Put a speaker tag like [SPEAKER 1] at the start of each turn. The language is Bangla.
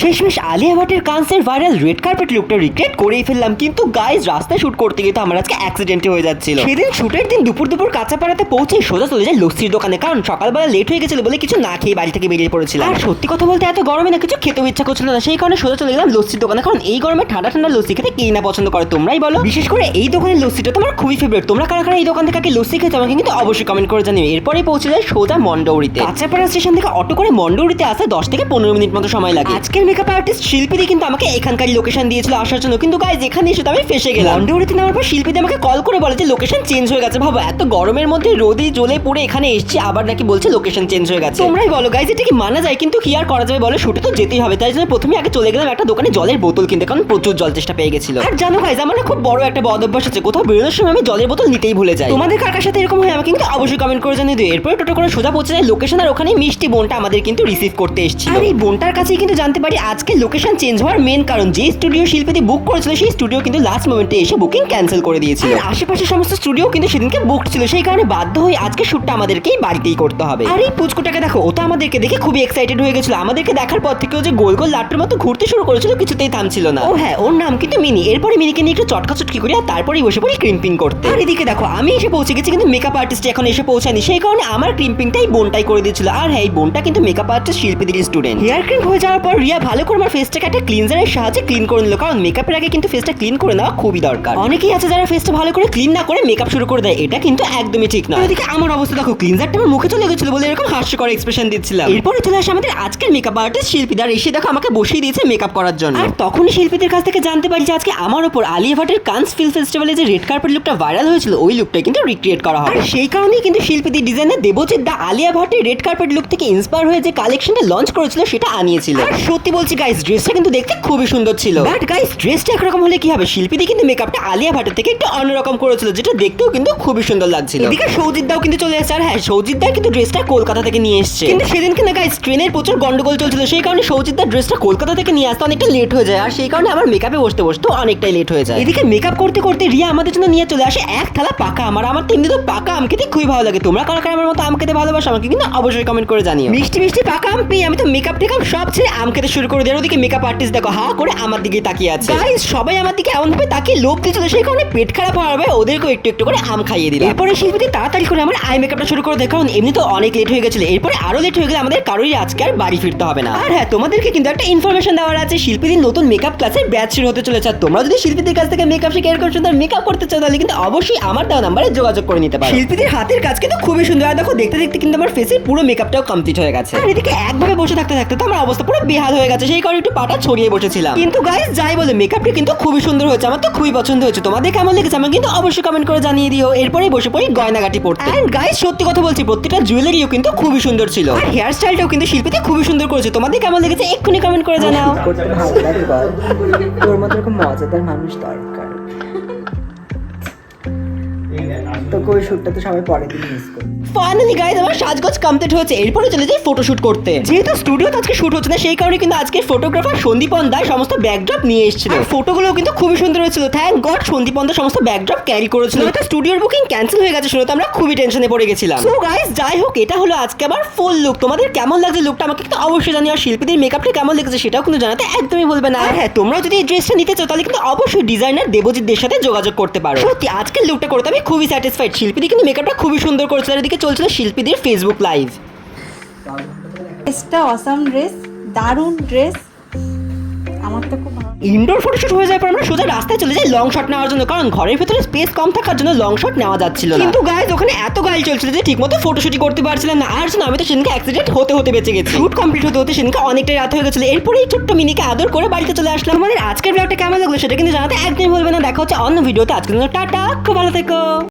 [SPEAKER 1] শেষমেশ আলিয়া ভাটের কান্সের ভাইরাল রেড কার্পেট লুকটা রিক্রিয়েট করেই ফেললাম, কিন্তু গাইজ রাস্তায় শুট করতে গিয়ে তো আমার আজকে অ্যাক্সিডেন্টই হয়ে যাচ্ছিল। সেদিন শুটের দিন দুপুর কাঁচাপাড়াতে পৌঁছে সোজা চলে যায় লস্যির দোকানে, কারণ সকালবেলা লেট হয়ে গেছিল বলে কিছু না খেয়ে বাড়ি থেকে বেরিয়ে পড়েছিলাম। আর সত্যি কথা বলতে এত গরমে না কিছু খেতেও ইচ্ছা করছিল না, সেই কারণে সোজা চলে গেলাম লস্যির দোকানে, কারণ এই গরমে ঠান্ডা ঠান্ডা লস্যি খেতে কেই না পছন্দ করে তোমরাই বলো। বিশেষ করে এই দোকানের লস্যিটা তো আমার খুবই ফেভারিট। তোমরা কারা কারা এই দোকান থেকে লস্যি খেতে আমাকে কিন্তু অবশ্যই কমেন্ট করে জানিও। এরপরে পৌঁছে যায় সোজা মন্ডৌরিতে। কাঁচাপাড়া স্টেশন থেকে অটো করে মন্ডৌরিতে আসতে 10 থেকে 15 মিনিট মতো সময় লাগে। আজকের মেকআপ আর্টিস্ট শিল্পীদি কিন্তু আমাকে এখানকারই লোকেশন দিয়েছিল আসার জন্য, কিন্তু গাইজ এখানে এসে তো আমি ফেসে গেলাম। মন্ডৌরিতে নামার পর শিল্পীদি আমাকে কল করে বলে যে লোকেশন চেঞ্জ হয়ে গেছে। ভাবো এত গরমের মধ্যে রোদে জ্বলে পড়ে এখানে এসেছি, আবার নাকি বলছে লোকেশন চেঞ্জ হয়ে গেছে। তোমরাই বলো গাইজ এটা কি মানা যায়? কিন্তু কি আর করা যাবে বলো, শুটে তো যেতেই হবে। তাই জন্য প্রথমে আগে চলে গেলাম একটা দোকানে জলের বোতল কিনতে, কারণ প্রচুর জল চেষ্টা পেয়ে গেছিল। আর জানো গাইজ আমার না খুব বড় একটা বদ অভ্যাস আছে, কোথাও বেরোনোর সময় আমি জলের বোতল নিতেই ভুলে যাই। তোমাদের কার কার সাথে এরকম হয় আমাকে কিন্তু অবশ্যই কমেন্ট করে জানিয়ে দিও। এরপরে টোটো করে সোজা পৌঁছে যায় লোকেশন, আর ওখানে মিষ্টি বোনটা আমাদের কিন্তু রিসিভ করতে এসেছিল। আর এই বোনটার কাছেই কিন্তু জানতে পারি আজকে লোকেশন চেঞ্জ হওয়ার মেন কারণ, যে স্টুডিও শিল্পীদি বুক করেছিল সেই স্টুডিও কিন্তু লাস্ট মোমেন্টে এসে বুকিং ক্যান্সেল করে দিয়েছিল। আর আশেপাশে সমস্ত স্টুডিও কিন্তু সেদিনকে বুকড ছিল, সেই কারণে বাধ্য হয়ে আজকে শুটটা আমাদেরকেই বাড়িতেই করতে হবে। আর এই পুচকুটাকে দেখো, ও তো আমাদেরকে দেখে খুবই এক্সাইটেড হয়ে গেছিল। আমাদেরকে দেখার পর থেকে ও যে গোল গোল লাট্টুর মতো ঘুরতে শুরু করেছিল, কিছুতেই থামছিল না। ও হ্যাঁ, ওর নাম কিন্তু মিনি। এরপরে মিনিকে নিয়ে একটু চটকা চটকি করি আর তারপরেই বসে পড়ি ক্রিম্পিং করতে। আর এদিকে দেখো আমি এসে পৌঁছে গেছি, কিন্তু মেকআপ আর্টিস্ট এখন এসে পৌঁছায়নি, সেই কারণে আমার ক্রিম্পিংটাই বোনটাই করে দিয়েছিল। আর হ্যাঁ, এই বোনটা কিন্তু মেকআপ আর্টিস্ট শিল্পীদের স্টুডেন্ট। হেয়ার ক্রিম হয়ে যাওয়ার পর রিয়া ভালো করে আমার ফেসটাকে একটা ক্লিনজারের সাহায্যে ক্লিন করে নিল, কারণ মেকআপের আগে কিন্তু ফেসটা ক্লিন করে নেওয়া খুবই দরকার। অনেকেই আছে যারা ফেসটা ভালো করে ক্লিন না করে মেকআপ শুরু করে দেয়, এটা কিন্তু একদমই ঠিক না। এদিকে আমার অবস্থা দেখো, ক্লিনজারটা আমার মুখে চলে গেছিল বলে এরকম হাস্যকর এক্সপ্রেশন দিচ্ছিলাম। এরপরে চলে আসে আমাদের আজকের মেকআপ আর্টিস্ট শিল্পীদার, এসে দেখো আমাকে বসিয়ে দিয়েছে মেকআপ করার জন্য। আর তখনই শিল্পীদের কাছ থেকে জানতে পারি যে আজকে আমার উপর আলিয়া ভাটের কান্স ফিল্ম ফেস্টিভ্যালে যে রেড কার্পেট লুকটা ভাইরাল হয়েছিল ওই লুকটা কিন্তু রিক্রিয়েট করা হবে। আর সেই কারণেই কিন্তু শিল্পীদের ডিজাইনার দেবজিৎ দা আলিয়া ভাটের রেড কার্পেট লুক থেকে ইন্সপায়ার হয়ে যে কালেকশনটা লঞ্চ করেছিল সেটা আনিয়েছিল। আর সত্যি বলছি গাইস, ড্রেসটা কিন্তু দেখতে খুবই সুন্দর ছিল। বাট গাইস ড্রেসটা একরকম হলে কি হবে, শিল্পীদি কিন্তু মেকআপটা আলিয়া ভাটের থেকে একটু অন্যরকম করেছিল, যেটা দেখতেও কিন্তু খুবই সুন্দর লাগছিল। এদিকে সৌজিৎ দাও কিন্তু চলে এসেছে। আর হ্যাঁ, সৌজিৎ দা কিন্তু ড্রেসটা কলকাতা থেকে নিয়ে এসেছে, কিন্তু সেদিনকে না গাইস ট্রেনের প্রচুর গন্ডগোল চলছিল, সেই কারণে সৌজিৎ দার ড্রেসটা কলকাতা থেকে নিয়ে আসতে অনেকটা লেট হয়ে যায়। আর সেই কারণে আমার মেকআপে বসতে অনেকটাই লেট হয়ে যায়। এদিকে মেকআপ করতে করতে রিয়া আমাদের জন্য নিয়ে চলে আসে এক থালা পাকা আম। আমার তো এমনিতে পাকা আম খেতে খুবই ভালো লাগে। তোমরা কারা কারা আমার মতো আম খেতে ভালোবাসো আমাকে কিন্তু অবশ্যই কমেন্ট করে জানিও। মিষ্টি মিষ্টি পাকা আম পেয়ে আমি তো মেকআপ টেকআপ সব ছেড়ে আম খেতে শুরু করে দিই। ওদিকে মেকআপ আর্টিস্ট দেখো হা করে আমার দিকে তাকিয়ে আছে। গাইস সবাই আমার দিকে এমন ভাবে তাকিয়ে লোভ দিচ্ছিল, সেই কারণে পেট খারাপ হওয়ার ভয়ে ওদেরকে একটু একটু করে আম খাইয়ে দিলাম। এরপরে শিল্পীদি তাড়াতাড়ি করে আমার আই মেকআপটা শুরু করে দেয়, কারণ এমনি তো অনেক লেট হয়ে গেছিল। এরপরে আরো লেট হয়ে গেলে আমাদের কারোরই আজকে আর বাড়ি ফিরতে হবে না। আর হ্যাঁ, তোমাদেরকে কিন্তু একটা ইনফরমেশন দেওয়ার আছে, শিল্পীদের নতুন মেকআপ ক্লাসের ব্যাচ শুরু হতে চলেছে। তোমরা যদি শিল্পীদের কাছ থেকে মেকআপ শিখে এরকম সুন্দর মেকআপ করতে চাও তাহলে কিন্তু অবশ্যই আমার দেওয়া নাম্বারে যোগাযোগ করে নিতে পারো। শিল্পীদের হাতের কাজ কিন্তু খুবই সুন্দর। আর দেখো দেখতে দেখতে কিন্তু আমার ফেসের পুরো মেকআপটাও কমপ্লিট হয়ে গেছে। আর এদিকে একভাবে বসে থাকতে থাকতে তো আমার অবস্থা পুরো বেহাল হয়ে গেছে, সেই কারণে একটু পাটা ছড়িয়ে বসেছিলাম। কিন্তু গাইস যাই বলে মেকআপটা কিন্তু খুবই সুন্দর হয়েছে, আমার তো খুবই পছন্দ হয়েছে। তোমাদের কেমন লেগেছে আমাকে কিন্তু অবশ্যই কমেন্ট করে জানিয়ে দিও। এরপরে বসে পড়ি গয়নাগাটি পড়তে। এন্ড গাইস সত্যি কথা বলছি, প্রত্যেকটা জুয়েলারিও কিন্তু খুবই সুন্দর ছিল। আর হেয়ার স্টাইলটাও কিন্তু শিল্পীতে খুবই সুন্দর করেছে। তোমাদের কেমন লেগেছে এক্ষুনি কমেন্ট করে জানাও।
[SPEAKER 2] ভালো লাগে বল, তোর মতো এরকম মজাদার মানুষ দরকার। তো ওই শুটটা তো সবাই পরের দিন মিস করবে।
[SPEAKER 1] ফাইনালি গাইস আমার সাজগোজ কমপ্লিট হয়েছে। এরপরে চলে যাই ফটোশুট করতে। যেহেতু স্টুডিওতে আজকে শুট হচ্ছে না, সেই কারণে কিন্তু আজকে ফটোগ্রাফার সন্দীপন দা সমস্ত ব্যাকড্রপ নিয়ে এসেছিল। ফটোগুলো কিন্তু খুবই সুন্দর হয়েছিল। থ্যাঙ্ক গড সন্দীপন দা সমস্ত ব্যাকড্রপ ক্যারি করেছিল। এটা স্টুডিওর বুকিং ক্যান্সেল হয়ে গেছে শুনে তো আমরা খুবই টেনশনে পড়ে গেছিলাম। সো গাইস যাই হোক, এটা হলো আজকে আমার ফুল লুক। তোমাদের কেমন লাগছে লুকটা আমাকে কিন্তু অবশ্যই জানিও। আর শিল্পীদের মেকআপটা কেমন লেগেছে সেটাও কিন্তু জানাতে একদমই ভুলবে না। আর হ্যাঁ, তোমরা যদি এই ড্রেসটা নিতে চাও তাহলে কিন্তু অবশ্যই ডিজাইনার দেবজিৎদের সাথে যোগাযোগ করতে পারো। সত্যি আজকের লুকটা করতে আমি খুবই স্যাটিসফাইড। শিল্পীদের কিন্তু মেকআপটা খুবই সুন্দর করেছিল। আর এদিকে চলছিল শিল্পীদের ফেসবুক লাইভ।
[SPEAKER 3] ড্রেসটা অসাম ড্রেস, দারুণ ড্রেস, আমার তো খুব ভালো।
[SPEAKER 1] ইনডোর ফটোশুট হয়ে যাওয়ার পর আমরা সোজা রাস্তায় চলে যাই লং শট নেওয়ার জন্য, কারণ ঘরের ভিতরে স্পেস কম থাকার জন্য লং শট নেওয়া যাচ্ছিল না। কিন্তু গাইস ওখানে এত গাড়ি চলছিল যে ঠিকমতো ফটোশুটই করতে পারছিলাম না। আর আমি তো সেদিনকে অ্যাক্সিডেন্ট হতে বেঁচে গেছি। শুট কমপ্লিট হতে সেদিনকে অনেকটাই রাত হয়ে গেছিল। এরপরে এই ছোট্ট মিনিকে আদর করে বাড়িতে চলে আসলাম। আমাদের আজকের ব্লগটা কেমন লাগলো সেটা কিন্তু জানাতে একদমই বলবে না। দেখা হচ্ছে অন্য ভিডিওতে। আজকের জন্য টাটা, খুব ভালো থেকো।